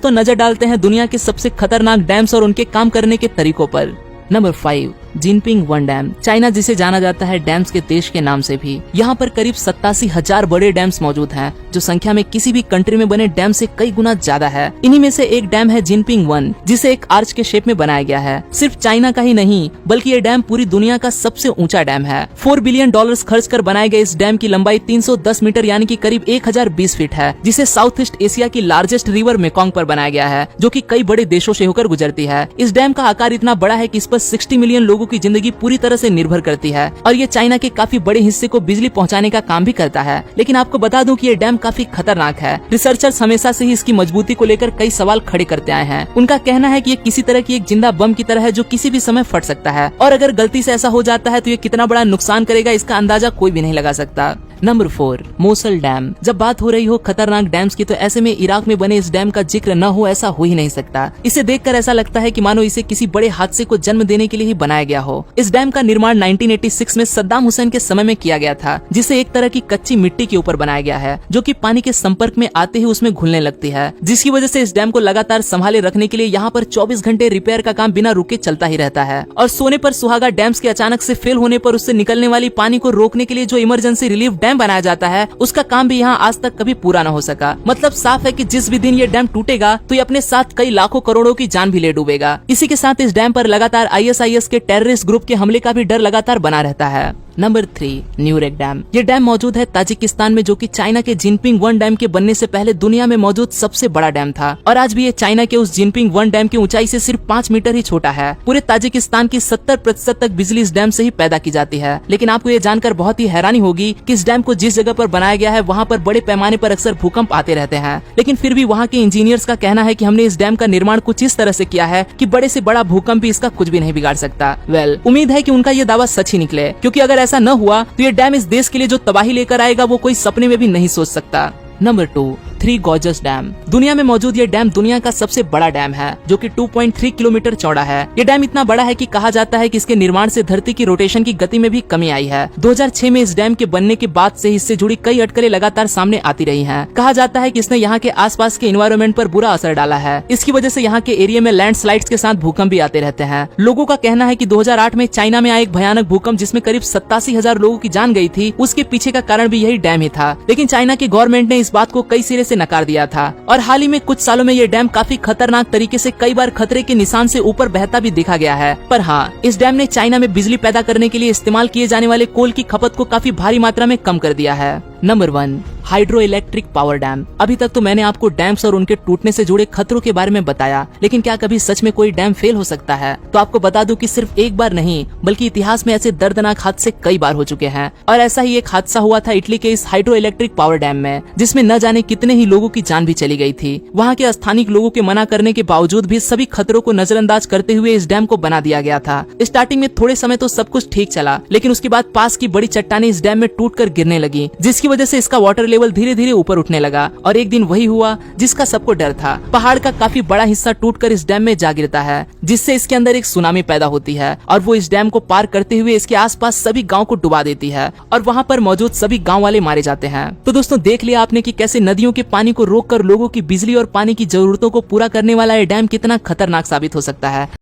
दोस्तों नजर डालते हैं दुनिया के सबसे खतरनाक डैम्स और उनके काम करने के तरीकों पर। Number 5, Jinping one dam. China जिसे जाना जाता है डैम्स के देश के नाम से भी, यहाँ पर करीब 87,000 बड़े डैम्स मौजूद हैं, जो संख्या में किसी भी कंट्री में बने डैम से कई गुना ज्यादा है। इन्हीं में से एक डैम है जिनपिंग वन, जिसे एक आर्च के शेप में बनाया गया है। सिर्फ चाइना का ही नहीं बल्कि ये डैम पूरी दुनिया का सबसे ऊंचा डैम है। $4 बिलियन खर्च कर बनाए गए इस डैम की लंबाई 310 मीटर यानी कि करीब 1020 फीट है, जिसे साउथ ईस्ट एशिया की लार्जेस्ट रिवर मेकोंग पर बनाया गया है, जो कि कई बड़े देशों से होकर गुजरती है। इस डैम का आकार इतना बड़ा है कि इस पर 60 मिलियन लोगों की जिंदगी पूरी तरह से निर्भर करती है और ये चाइना के काफी बड़े हिस्से को बिजली पहुंचाने का काम भी करता है। लेकिन आपको बता दूं कि ये डैम काफी खतरनाक है। रिसर्चर्स हमेशा से ही इसकी मजबूती को लेकर कई सवाल खड़े करते आए हैं। उनका कहना है कि ये किसी तरह की एक जिंदा बम की तरह है जो किसी भी समय फट सकता है, और अगर गलती से ऐसा हो जाता है तो ये कितना बड़ा नुकसान करेगा इसका अंदाजा कोई भी नहीं लगा सकता। Number 4, Mosul dam. जब बात हो रही हो खतरनाक डैम्स की तो ऐसे में इराक में बने इस डैम का जिक्र न हो ऐसा हो ही नहीं सकता। इसे देखकर ऐसा लगता है कि मानो इसे किसी बड़े हादसे को जन्म देने के लिए ही बनाया गया हो। इस डैम का निर्माण 1986 में सद्दाम हुसैन के समय में किया गया था, जिसे एक तरह की कच्ची मिट्टी के ऊपर बनाया गया है, जो कि पानी के संपर्क में आते ही उसमें घुलने लगती है, जिसकी वजह से इस डैम को लगातार संभाले रखने के लिए यहाँ पर 24 घंटे रिपेयर का काम बिना रुके चलता ही रहता है। और सोने पर सुहागा डैम्स के अचानक से फेल होने पर उससे निकलने वाली पानी को रोकने के लिए जो इमरजेंसी रिलीफ डैम बनाया जाता है, उसका काम भी यहाँ आज तक कभी पूरा न हो सका। मतलब साफ है कि जिस भी दिन ये डैम टूटेगा तो ये अपने साथ कई लाखों करोड़ों की जान भी ले डूबेगा। इसी के साथ इस डैम पर लगातार ISIS के टेररिस्ट ग्रुप के हमले का भी डर लगातार बना रहता है। Number 3, Nurek dam. ये डैम मौजूद है ताजिकिस्तान में, जो कि चाइना के जिनपिंग वन डैम के बनने से पहले दुनिया में मौजूद सबसे बड़ा डैम था, और आज भी ये चाइना के उस जिनपिंग वन डैम की ऊंचाई से सिर्फ 5 मीटर ही छोटा है। पूरे ताजिकिस्तान की 70% तक बिजली इस डैम से ही पैदा की जाती है। लेकिन आपको ये जानकर बहुत ही हैरानी होगी कि इस डैम को जिस जगह पर बनाया गया है वहाँ पर बड़े पैमाने पर अक्सर भूकंप आते रहते हैं, लेकिन फिर भी वहाँ के इंजीनियर्स का कहना है कि हमने इस डैम का निर्माण कुछ इस तरह से किया है कि बड़े से बड़ा भूकंप भी इसका कुछ भी नहीं बिगाड़ सकता। उम्मीद है कि उनका ये दावा सच ही निकले, क्योंकि अगर ऐसा न हुआ तो ये डैम इस देश के लिए जो तबाही लेकर आएगा वो कोई सपने में भी नहीं सोच सकता। Number 2, three gorgeous dam. दुनिया में मौजूद ये डैम दुनिया का सबसे बड़ा डैम है, जो कि 2.3 किलोमीटर चौड़ा है। ये डैम इतना बड़ा है कि कहा जाता है कि इसके निर्माण से धरती की रोटेशन की गति में भी कमी आई है। 2006 में इस डैम के बनने के बाद से इससे जुड़ी कई अटकलें लगातार सामने आती रही हैं। कहा जाता है कि इसने यहाँ के आसपास के एनवायरनमेंट पर बुरा असर डाला है। इसकी वजह से यहाँ के एरिया में लैंडस्लाइड्स के साथ भूकंप भी आते रहते हैं। लोगों का कहना है कि 2008 में चाइना में आया एक भयानक भूकंप जिसमें करीब 87,000 लोगों की जान गई थी, उसके पीछे का कारण भी यही डैम ही था। लेकिन चाइना की गवर्नमेंट ने इस बात को कई सिरे से नकार दिया था, और हाल ही में कुछ सालों में ये डैम काफी खतरनाक तरीके से कई बार खतरे के निशान से ऊपर बहता भी देखा गया है। पर हाँ, इस डैम ने चाइना में बिजली पैदा करने के लिए इस्तेमाल किए जाने वाले कोल की खपत को काफी भारी मात्रा में कम कर दिया है। Number 1, hydro electric power dam. अभी तक तो मैंने आपको डैम्स और उनके टूटने से जुड़े खतरों के बारे में बताया, लेकिन क्या कभी सच में कोई डैम फेल हो सकता है? तो आपको बता दूं कि सिर्फ एक बार नहीं बल्कि इतिहास में ऐसे दर्दनाक हादसे कई बार हो चुके हैं। और ऐसा ही एक हादसा हुआ था इटली के इस हाइड्रो इलेक्ट्रिक पावर डैम में, जिसमें न जाने कितने ही लोगों की जान भी चली गई थी। वहाँ के स्थानीय लोगों के मना करने के बावजूद भी सभी खतरों को नजरअंदाज करते हुए इस डैम को बना दिया गया था। स्टार्टिंग में थोड़े समय तो सब कुछ ठीक चला, लेकिन उसके बाद पास की बड़ी चट्टानें इस डैम में टूटकर गिरने लगी, जिसकी वजह से इसका वाटर लेवल धीरे धीरे ऊपर उठने लगा। और एक दिन वही हुआ जिसका सबको डर था। पहाड़ का काफी बड़ा हिस्सा टूटकर इस डैम में जा गिरता है, जिससे इसके अंदर एक सुनामी पैदा होती है, और वो इस डैम को पार करते हुए इसके आसपास सभी गांव को डुबा देती है, और वहाँ पर मौजूद सभी गांव वाले मारे जाते हैं। तो दोस्तों देख लिया आपने कि कैसे नदियों के पानी को रोककर लोगों की बिजली और पानी की जरूरतों को पूरा करने वाला ये डैम कितना खतरनाक साबित हो सकता है।